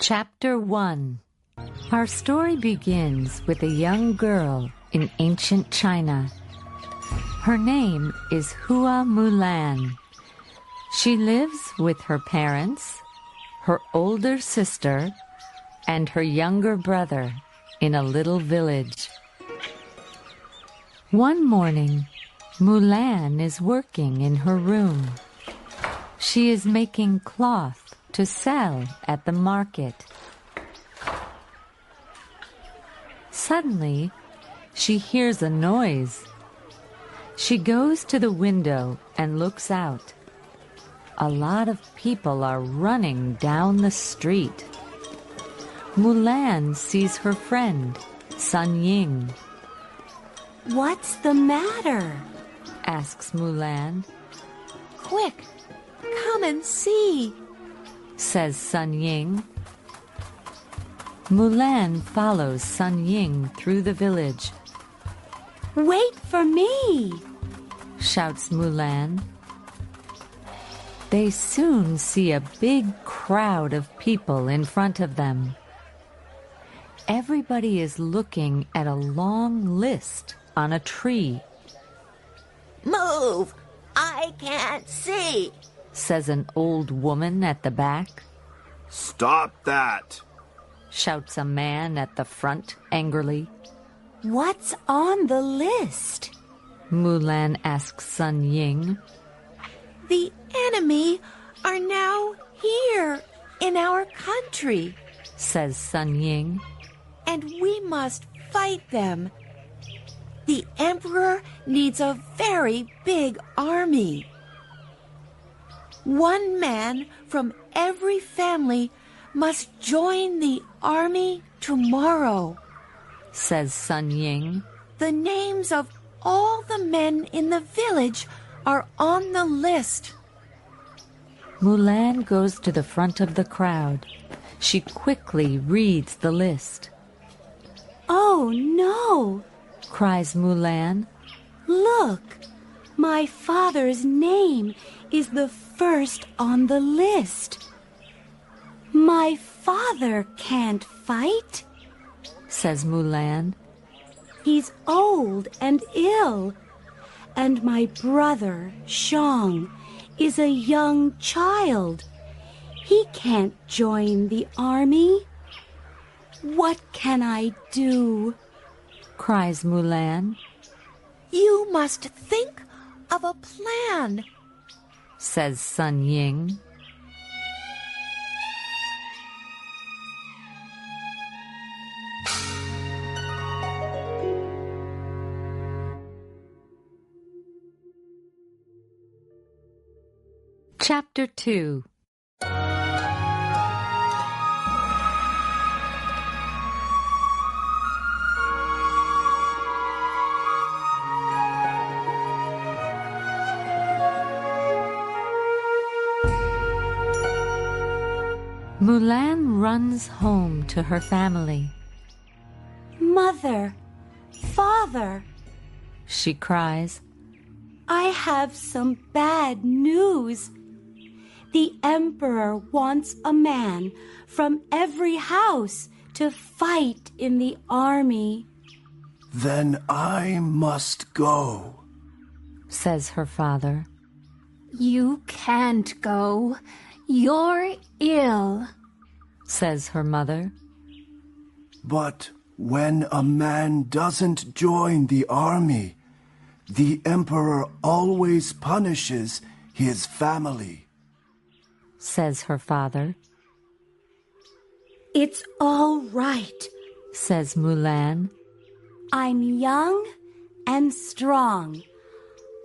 Chapter 1. Our story begins with a young girl in ancient China. Her name is Hua Mulan. She lives with her parents, her older sister, and her younger brother in a little village. One morning, Mulan is working in her room. She is making cloth to sell at the market. Suddenly, she hears a noise. She goes to the window and looks out. A lot of people are running down the street. Mulan sees her friend, Sun Ying. "What's the matter?" asks Mulan. "Quick, come and see," says Sun Ying. Mulan follows Sun Ying through the village. "Wait for me," shouts Mulan. They soon see a big crowd of people in front of them. Everybody is looking at a long list on a tree. "Move! I can't see," says an old woman at the back. "Stop that!" shouts a man at the front angrily. "What's on the list?" Mulan asks Sun Ying. "The enemy are now here in our country," says Sun Ying. "and we must fight them. The emperor needs a very big army. One man from every family must join the army tomorrow," says Sun Ying. "The names of all the men in the village are on the list." Mulan goes to the front of the crowd. She quickly reads the list. "Oh no!" cries Mulan. "Look, my father's name is the first on the list. My father can't fight," says Mulan. "He's old and ill, and my brother, Shang, is a young child. He can't join the army. What can I do?" cries Mulan. "You must think of a plan," says Sun Ying. Chapter 2. Mulan runs home to her family. "Mother, father," she cries. "I have some bad news. The emperor wants a man from every house to fight in the army." "Then I must go," says her father. "You can't go. You're ill," says her mother. "But when a man doesn't join the army, the emperor always punishes his family," says her father. "It's all right," says Mulan. "I'm young and strong.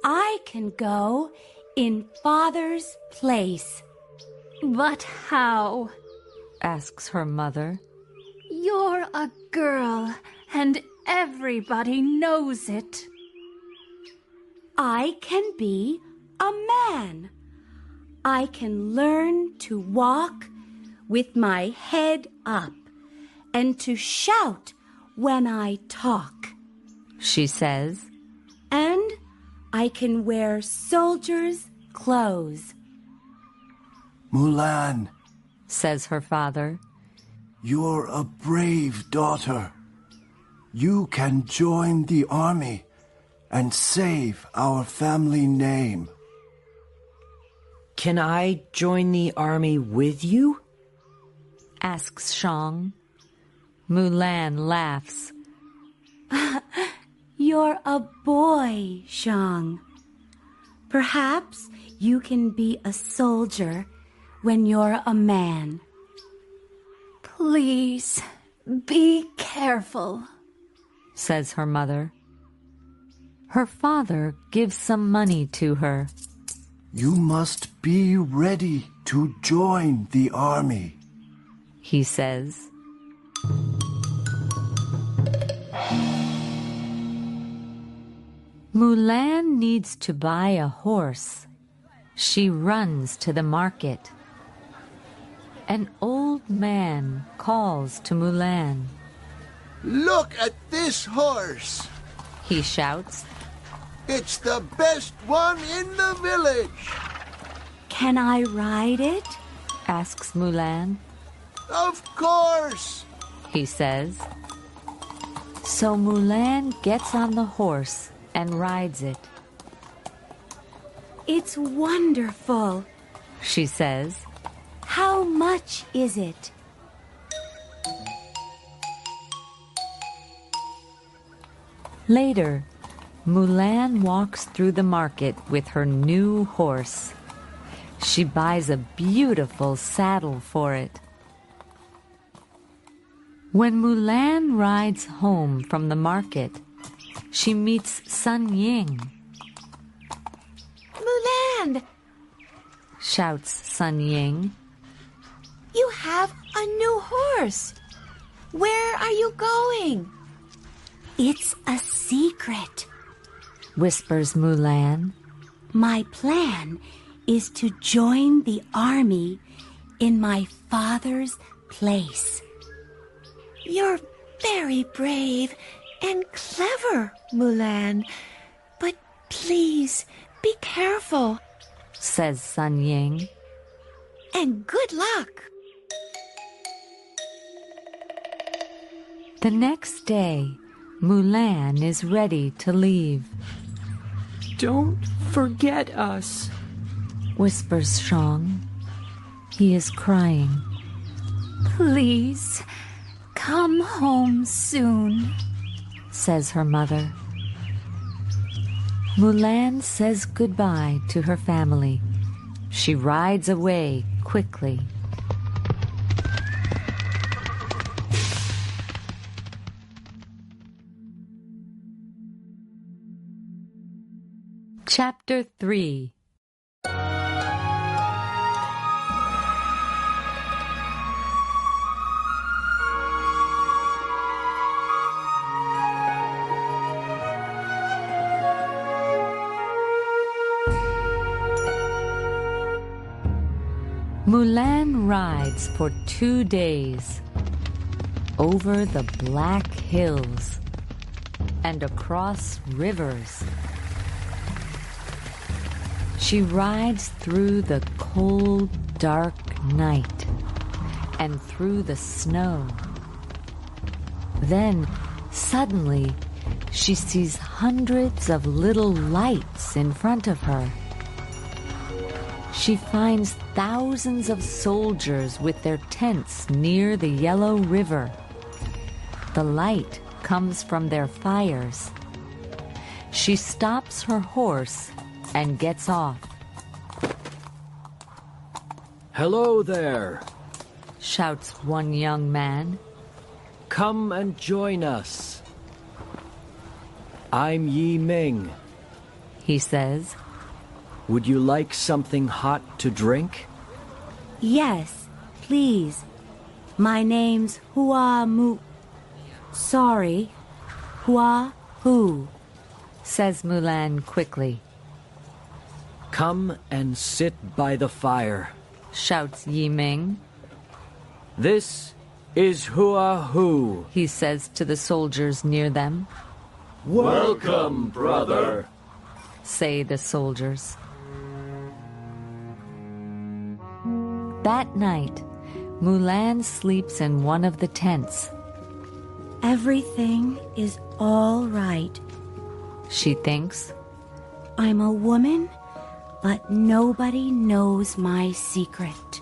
I can go in father's place." "But how?" asks her mother. "You're a girl, and everybody knows it." "I can be a man. I can learn to walk with my head up and to shout when I talk," she says. "And I can wear soldiers' clothes." "Mulan," says her father. You're a brave daughter. You can join the army and save our family name. Can I join the army with you? Asks Shang. Mulan laughs. You're a boy, Shang. Perhaps you can be a soldier when you're a man. Please, be careful, says her mother. Her father gives some money to her. You must be ready to join the army, he says. Mulan needs to buy a horse. She runs to the market. An old man calls to Mulan. Look at this horse! He shouts. It's the best one in the village! Can I ride it? Asks Mulan. Of course! He says. So Mulan gets on the horse and rides it. It's wonderful, she says. How much is it? Later, Mulan walks through the market with her new horse. She buys a beautiful saddle for it. When Mulan rides home from the market, she meets Sun Ying. Mulan! Shouts Sun Ying. You have a new horse. Where are you going? It's a secret, whispers Mulan. My plan is to join the army in my father's place. You're very brave and clever, Mulan. But please, be careful. Says Sun Ying. And good luck. The next day, Mulan is ready to leave. Don't forget us, whispers Shang. He is crying. Please, come home soon, says her mother. Mulan says goodbye to her family. She rides away quickly. Chapter 3. Mulan rides for 2 days over the black hills and across rivers. She rides through the cold, dark night and through the snow. Then, suddenly, she sees hundreds of little lights in front of her. She finds thousands of soldiers with their tents near the Yellow River. The light comes from their fires. She stops her horse and gets off. Hello there, shouts one young man. Come and join us. I'm Yi Ming, he says. Would you like something hot to drink? Yes, please. My name's Sorry, Hua Hu, says Mulan quickly. Come and sit by the fire, shouts Yi Ming. This is Hua Hu, he says to the soldiers near them. Welcome, brother, say the soldiers. That night, Mulan sleeps in one of the tents. Everything is all right. She thinks. I'm a woman, but nobody knows my secret.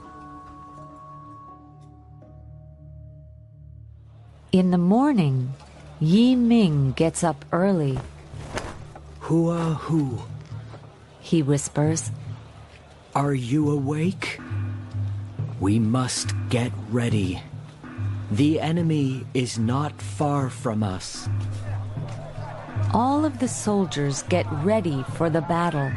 In the morning, Yi Ming gets up early. Hua-hoo, He whispers. are you awake? We must get ready. The enemy is not far from us. All of the soldiers get ready for the battle.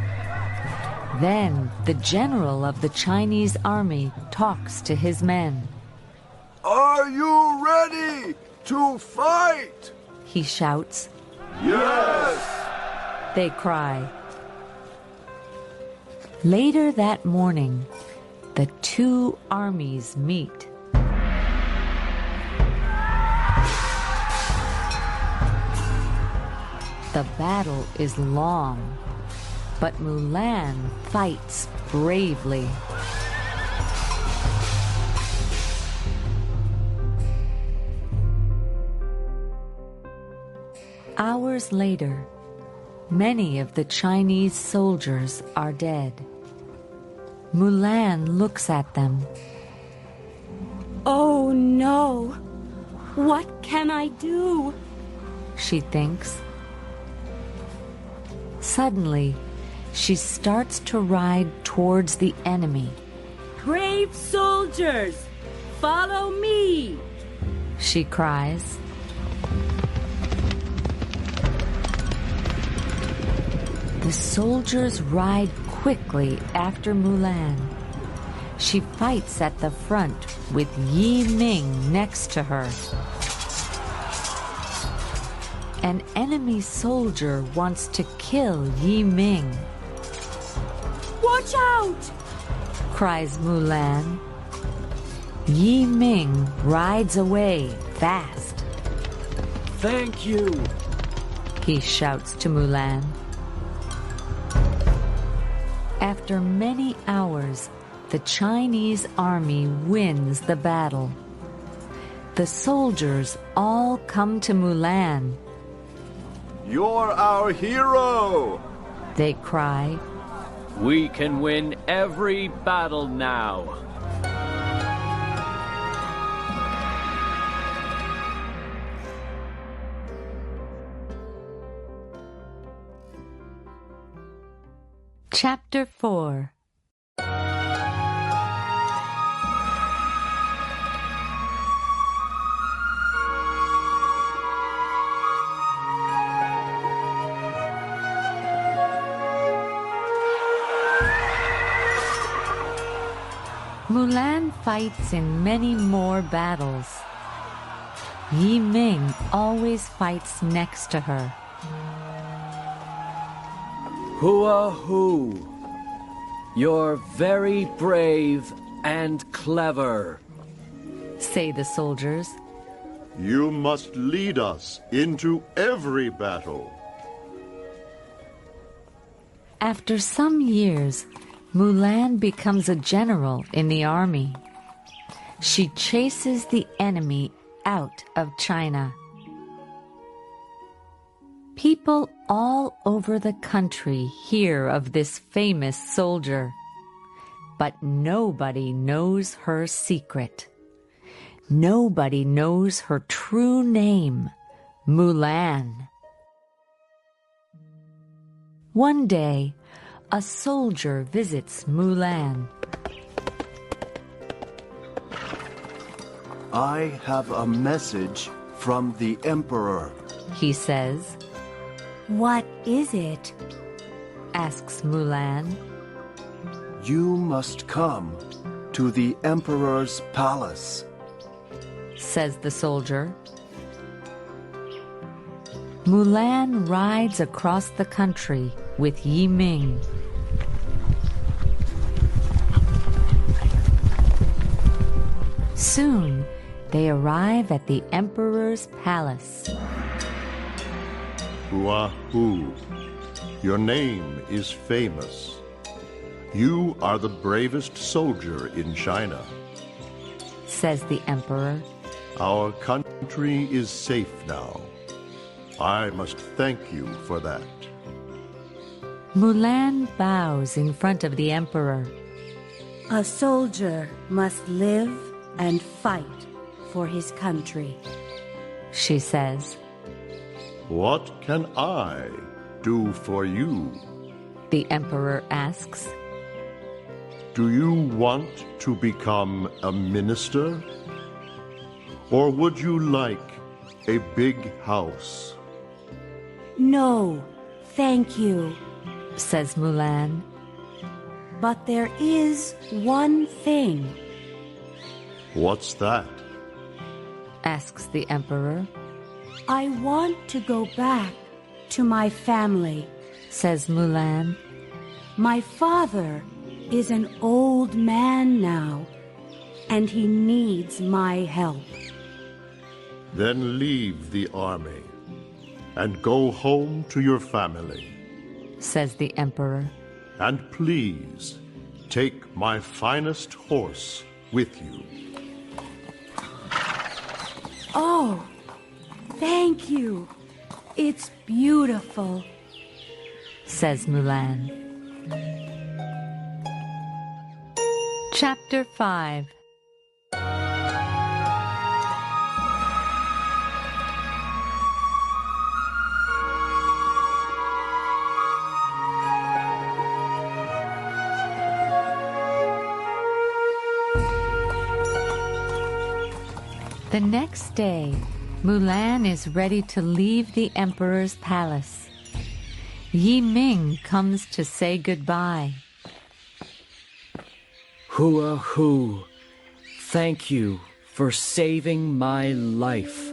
Then the general of the Chinese army talks to his men. Are you ready to fight? He shouts. Yes! They cry. Later that morning, the two armies meet. The battle is long, but Mulan fights bravely. Hours later, many of the Chinese soldiers are dead. Mulan looks at them. Oh no! What can I do? She thinks. Suddenly, she starts to ride towards the enemy. Brave soldiers, follow me! She cries. The soldiers ride quickly after Mulan. She fights at the front with Yi Ming next to her. An enemy soldier wants to kill Yi Ming. Watch out! Cries Mulan. Yi Ming rides away fast. Thank you. He shouts to Mulan. After many hours, the Chinese army wins the battle. The soldiers all come to Mulan. You're our hero! They cry. We can win every battle now. Chapter 4. Mulan fights in many more battles. Yi Ming always fights next to her. Hua-hoo, you're very brave and clever, say the soldiers. You must lead us into every battle. After some years, Mulan becomes a general in the army. She chases the enemy out of China. People all over the country hear of this famous soldier, but nobody knows her secret. Nobody knows her true name, Mulan. One day, a soldier visits Mulan. I have a message from the Emperor. He says. What is it? Asks Mulan. You must come to the Emperor's palace, says the soldier. Mulan rides across the country with Yi Ming. Soon, they arrive at the Emperor's palace. Hua-hoo, your name is famous. You are the bravest soldier in China. says the emperor. Our country is safe now. I must thank you for that. Mulan bows in front of the emperor. A soldier must live and fight for his country, She says. What can I do for you? The emperor asks. Do you want to become a minister? Or would you like a big house? No, thank you. Says Mulan. But there is one thing. What's that? Asks the emperor. I want to go back to my family. Says Mulan. My father is an old man now, and he needs my help. Then leave the army and go home to your family. Says the emperor. And please take my finest horse with you. Oh, thank you. It's beautiful. Says Mulan. Chapter 5. The next day, Mulan is ready to leave the emperor's palace. Yi Ming comes to say goodbye. Hua Hu, thank you for saving my life.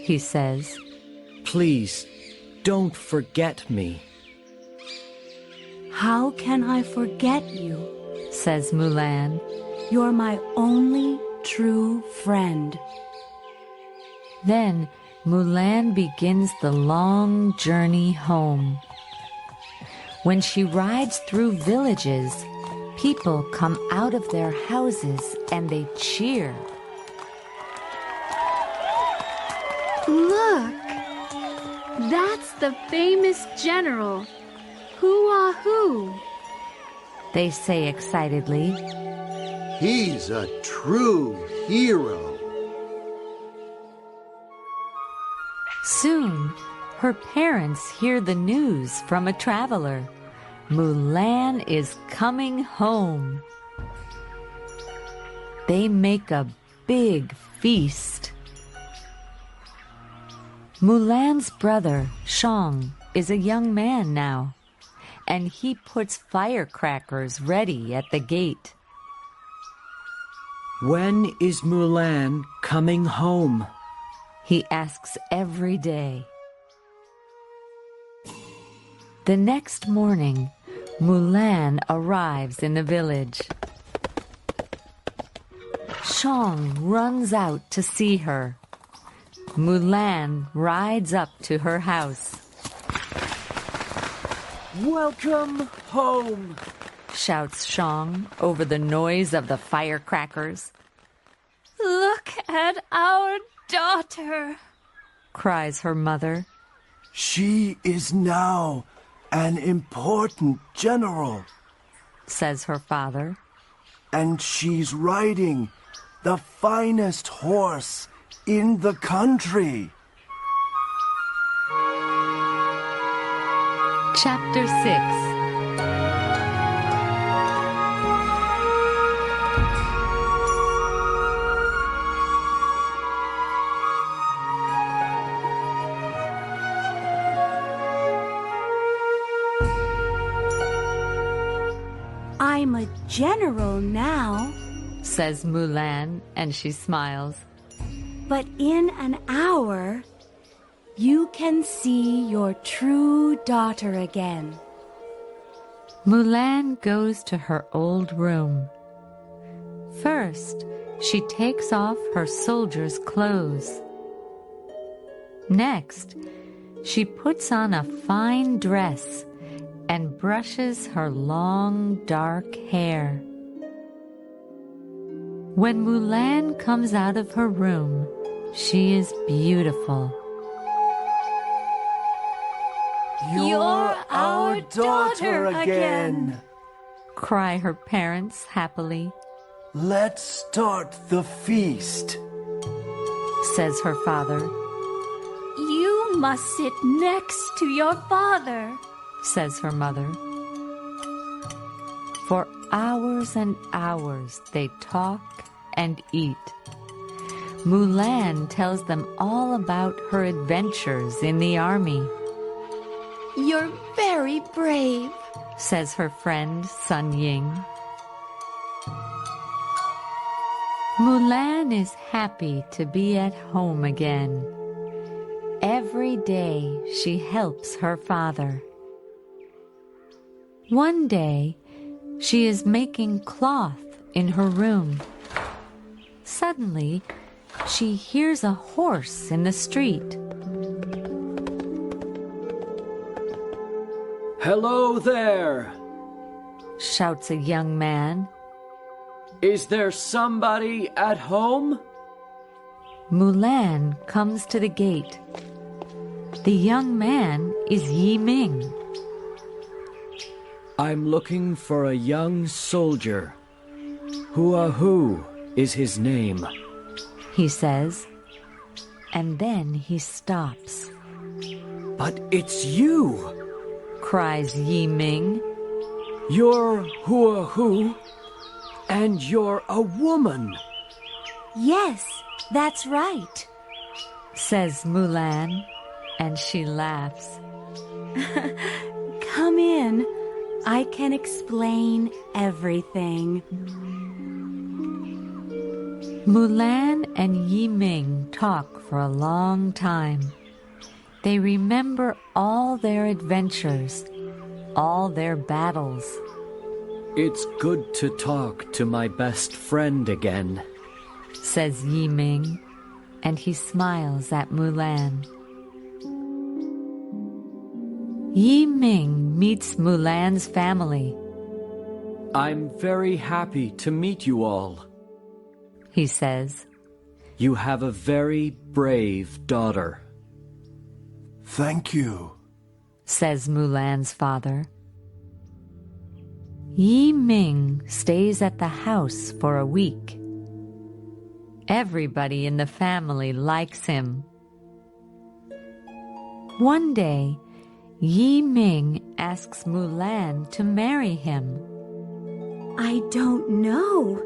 He says. Please, don't forget me. How can I forget you? Says Mulan. You're my only true friend. Then Mulan begins the long journey home. When she rides through villages, people come out of their houses and they cheer. Look! That's the famous general, Hua Hu. They say excitedly. He's a true hero. Soon, her parents hear the news from a traveler. Mulan is coming home. They make a big feast. Mulan's brother, Shang, is a young man now, and he puts firecrackers ready at the gate. When is Mulan coming home? He asks every day. The next morning, Mulan arrives in the village. Shang runs out to see her. Mulan rides up to her house. Welcome home, Shouts Shang over the noise of the firecrackers. Look at our daughter, Cries her mother. She is now an important general, Says her father. and she's riding the finest horse in the country. Chapter 6. I'm a general now, Says Mulan, and she smiles. but in an hour, you can see your true daughter again. Mulan goes to her old room. First, she takes off her soldier's clothes. Next, she puts on a fine dress and brushes her long, dark hair. When Mulan comes out of her room, she is beautiful. You're our daughter again. Cry her parents happily. Let's start the feast, says her father. You must sit next to your father, says her mother. For hours and hours they talk and eat. Mulan tells them all about her adventures in the army. You're very brave, says her friend Sun Ying. Mulan is happy to be at home again. Every day she helps her father. One day she is making cloth in her room. Suddenly she hears a horse in the street. Hello there! Shouts a young man. Is there somebody at home? Mulan comes to the gate. The young man is Yi Ming. I'm looking for a young soldier. Who is his name, he says, and then he stops. But it's you! Cries Yi Ming. You're who, and you're a woman. Yes, that's right, says Mulan, and she laughs. Come in. I can explain everything. Mulan and Yi Ming talk for a long time. They remember all their adventures, all their battles. It's good to talk to my best friend again, says Yi Ming, and he smiles at Mulan. Yi Ming meets Mulan's family. I'm very happy to meet you all, he says. You have a very brave daughter. Thank you, says Mulan's father. Yi Ming stays at the house for a week. Everybody in the family likes him. One day, Yi Ming asks Mulan to marry him. I don't know,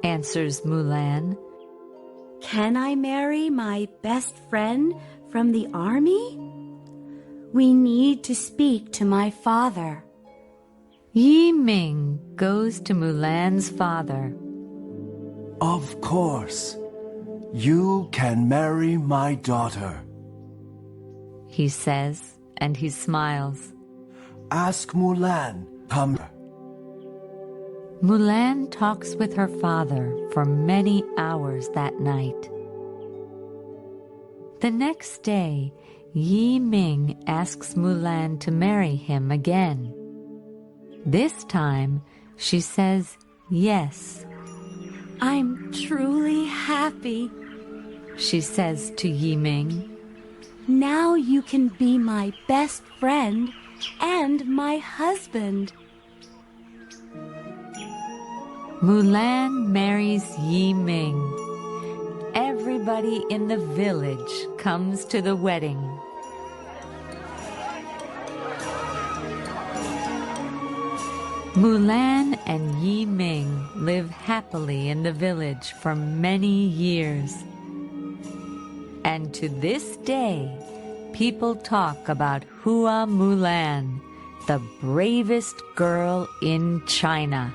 answers Mulan. Can I marry my best friend from the army? We need to speak to my father. Yi Ming goes to Mulan's father. Of course. You can marry my daughter, he says, and he smiles. Ask Mulan, come. Mulan talks with her father for many hours that night. The next day, Yi Ming asks Mulan to marry him again. This time, she says yes. I'm truly happy, she says to Yi Ming. Now you can be my best friend and my husband. Mulan marries Yi Ming. Everybody in the village comes to the wedding. Mulan and Yi Ming live happily in the village for many years. And to this day, people talk about Hua Mulan, the bravest girl in China.